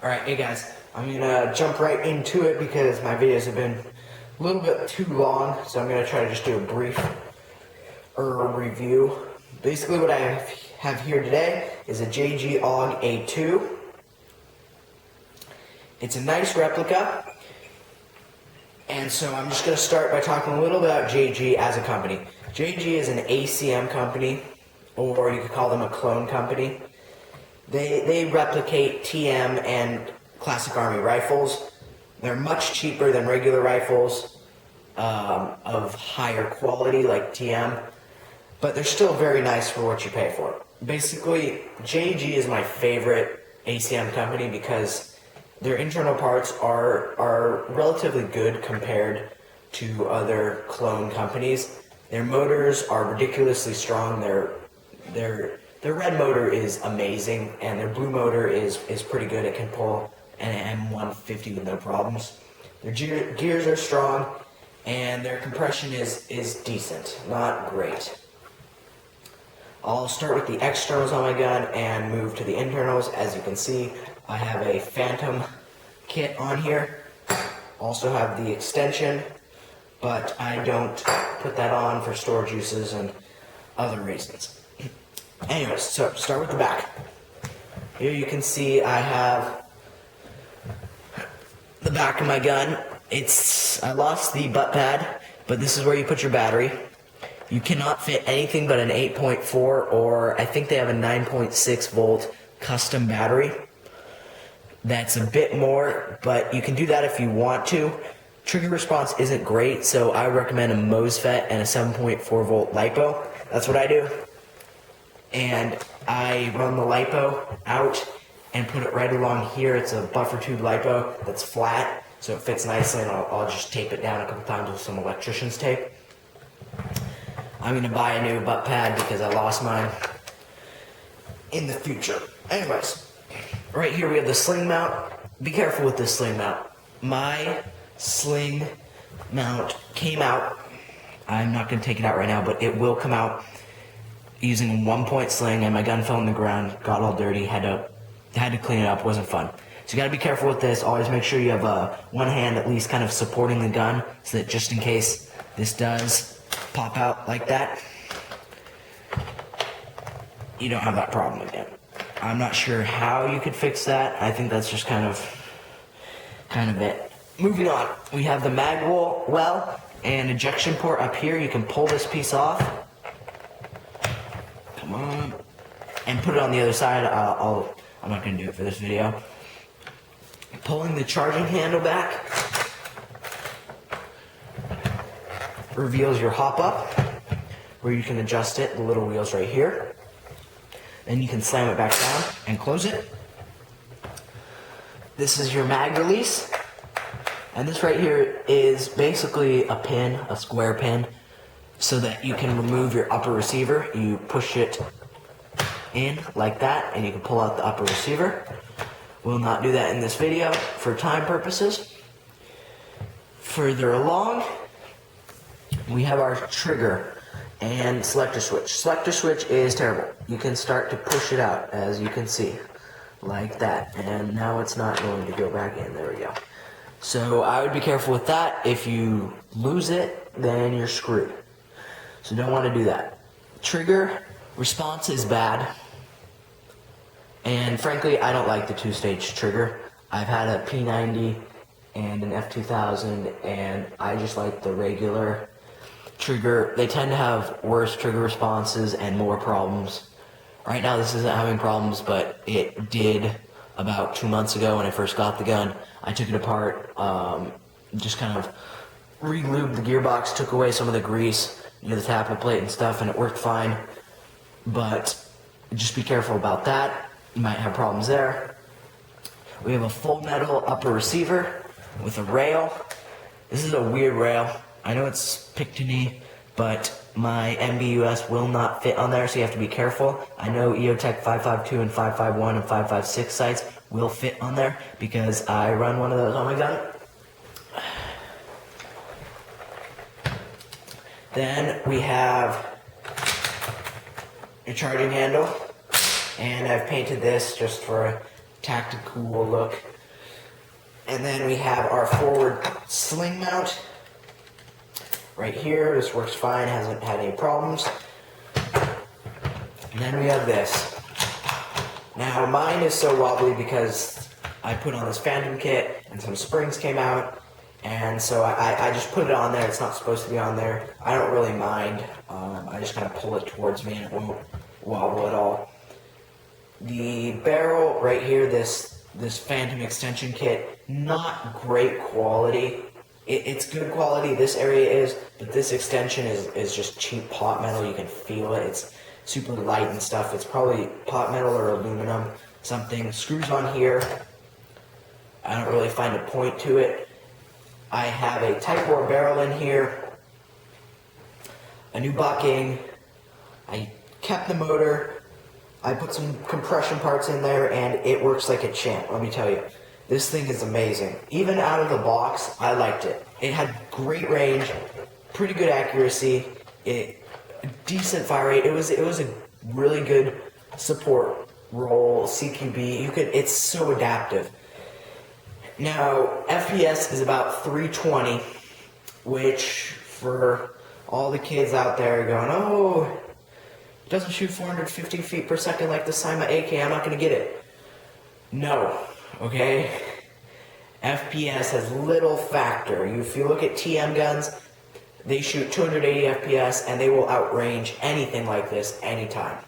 Alright, hey guys, I'm gonna jump right into it because my videos have been a little bit too long, so I'm gonna try to just do a brief review. Basically what I have here today is a JG AUG A2. It's a nice replica, and so I'm just gonna start by talking a little about JG as a company. JG is an ACM company, or you could call them a clone company. They replicate TM and classic army rifles. They're much cheaper than regular rifles of higher quality like TM, but they're still very nice for what you pay for. Basically, JG is my favorite ACM company because their internal parts are relatively good compared to other clone companies. Their motors are ridiculously strong. Their red motor is amazing, and their blue motor is pretty good. It can pull an M150 with no problems. Their gears are strong, and their compression is decent, not great. I'll start with the externals on my gun and move to the internals. As you can see, I have a Phantom kit on here. Also have the extension, but I don't put that on for storage uses and other reasons. Anyways, so start with the back. Here you can see I have the back of my gun. I lost the butt pad, but this is where you put your battery. You cannot fit anything but an 8.4, or I think they have a 9.6 volt custom battery. That's a bit more, but you can do that if you want to. Trigger response isn't great, so I recommend a MOSFET and a 7.4 volt LiPo. That's what I do. And I run the LiPo out and put it right along here. It's a buffer tube LiPo that's flat, so it fits nicely, and I'll just tape it down a couple times with some electrician's tape. I'm going to buy a new butt pad because I lost mine in the future. Anyways, right here we have the sling mount. Be careful with this sling mount. My sling mount came out. I'm not going to take it out right now, but it will come out using a 1-point sling, and my gun fell on the ground, got all dirty, had to clean it up. Wasn't fun. So you got to be careful with this. Always make sure you have one hand at least kind of supporting the gun, so that just in case this does pop out like that, you don't have that problem again. I'm not sure how you could fix that. I think that's just kind of it. Moving on, we have the mag well and ejection port up here. You can pull this piece off. Come on, and put it on the other side. I'm not going to do it for this video. Pulling the charging handle back reveals your hop up, where you can adjust it, the little wheels right here. Then you can slam it back down and close it. This is your mag release, and this right here is basically a pin, a square pin, so that you can remove your upper receiver. You push it in like that, and you can pull out the upper receiver. We'll not do that in this video for time purposes. Further along, we have our trigger and selector switch. Selector switch is terrible. You can start to push it out, as you can see, like that. And now it's not going to go back in. There we go. So I would be careful with that. If you lose it, then you're screwed. So don't want to do that. Trigger response is bad. And frankly, I don't like the two-stage trigger. I've had a P90 and an F2000, and I just like the regular trigger. They tend to have worse trigger responses and more problems. Right now this isn't having problems, but it did about 2 months ago when I first got the gun. I took it apart, just kind of re-lubed the gearbox, took away some of the grease, the tappet plate and stuff, and it worked fine. But just be careful about that. You might have problems there. We have a full metal upper receiver with a rail. This is a weird rail. I know it's Picatinny, but my MBUS will not fit on there, so you have to be careful. I know EOTech 552 and 551 and 556 sights will fit on there because I run one of those on my gun. Then we have a charging handle, and I've painted this just for tactical look. And then we have our forward sling mount right here. This works fine, hasn't had any problems. And then we have this. Now mine is so wobbly because I put on this Phantom kit and some springs came out, and so I just put it on there. It's not supposed to be on there. I don't really mind. I just kind of pull it towards me and it won't wobble at all. The barrel right here, this Phantom extension kit, not great quality. It's good quality, this area is, but this extension is just cheap pot metal. You can feel it. It's super light and stuff. It's probably pot metal or aluminum, something. Screws on here. I don't really find a point to it. I have a Type 4 barrel in here, a new bucking. I kept the motor. I put some compression parts in there, and it works like a champ, let me tell you. This thing is amazing. Even out of the box, I liked it. It had great range, pretty good accuracy, decent fire rate. It was a really good support roll, CQB. It's so adaptive. Now, FPS is about 320, which for all the kids out there going, oh, it doesn't shoot 450 feet per second like the Cyma AK, I'm not going to get it. No, okay? FPS has little factor. If you look at TM guns, they shoot 280 FPS and they will outrange anything like this anytime.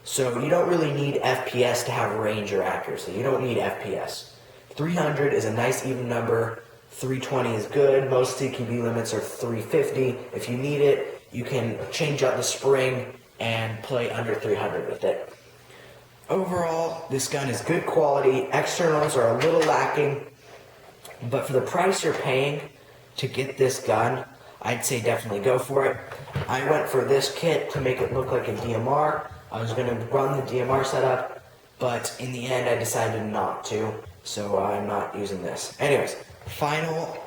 So you don't really need FPS to have range or accuracy. You don't need FPS. 300 is a nice even number. 320 is good. Most CQB limits are 350. If you need it, you can change up the spring and play under 300 with it. Overall, this gun is good quality. Externals are a little lacking, but for the price you're paying to get this gun, I'd say definitely go for it. I went for this kit to make it look like a DMR. I was going to run the DMR setup, but in the end I decided not to, so I'm not using this. Anyways, final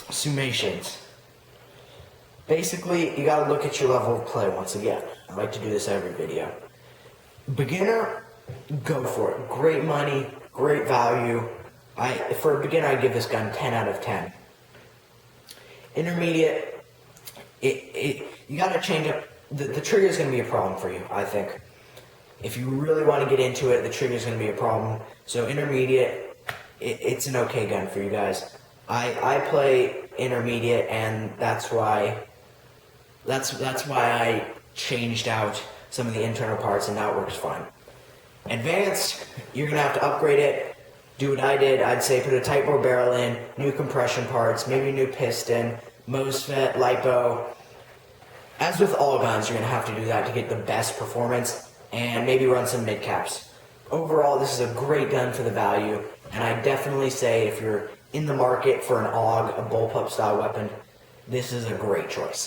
summations. Basically, you gotta look at your level of play once again. I like to do this every video. Beginner, go for it. Great money, great value. For a beginner, I'd give this gun 10 out of 10. Intermediate, you gotta change up. The trigger is gonna be a problem for you, I think. If you really want to get into it, the trigger is going to be a problem. So intermediate, it's an okay gun for you guys. I play intermediate, and that's why I changed out some of the internal parts, and now it works fine. Advanced, you're going to have to upgrade it. Do what I did. I'd say put a Type 4 barrel in, new compression parts, maybe a new piston, MOSFET, LiPo. As with all guns, you're going to have to do that to get the best performance, and maybe run some mid caps. Overall, this is a great gun for the value, and I definitely say if you're in the market for an AUG, a bullpup style weapon, this is a great choice.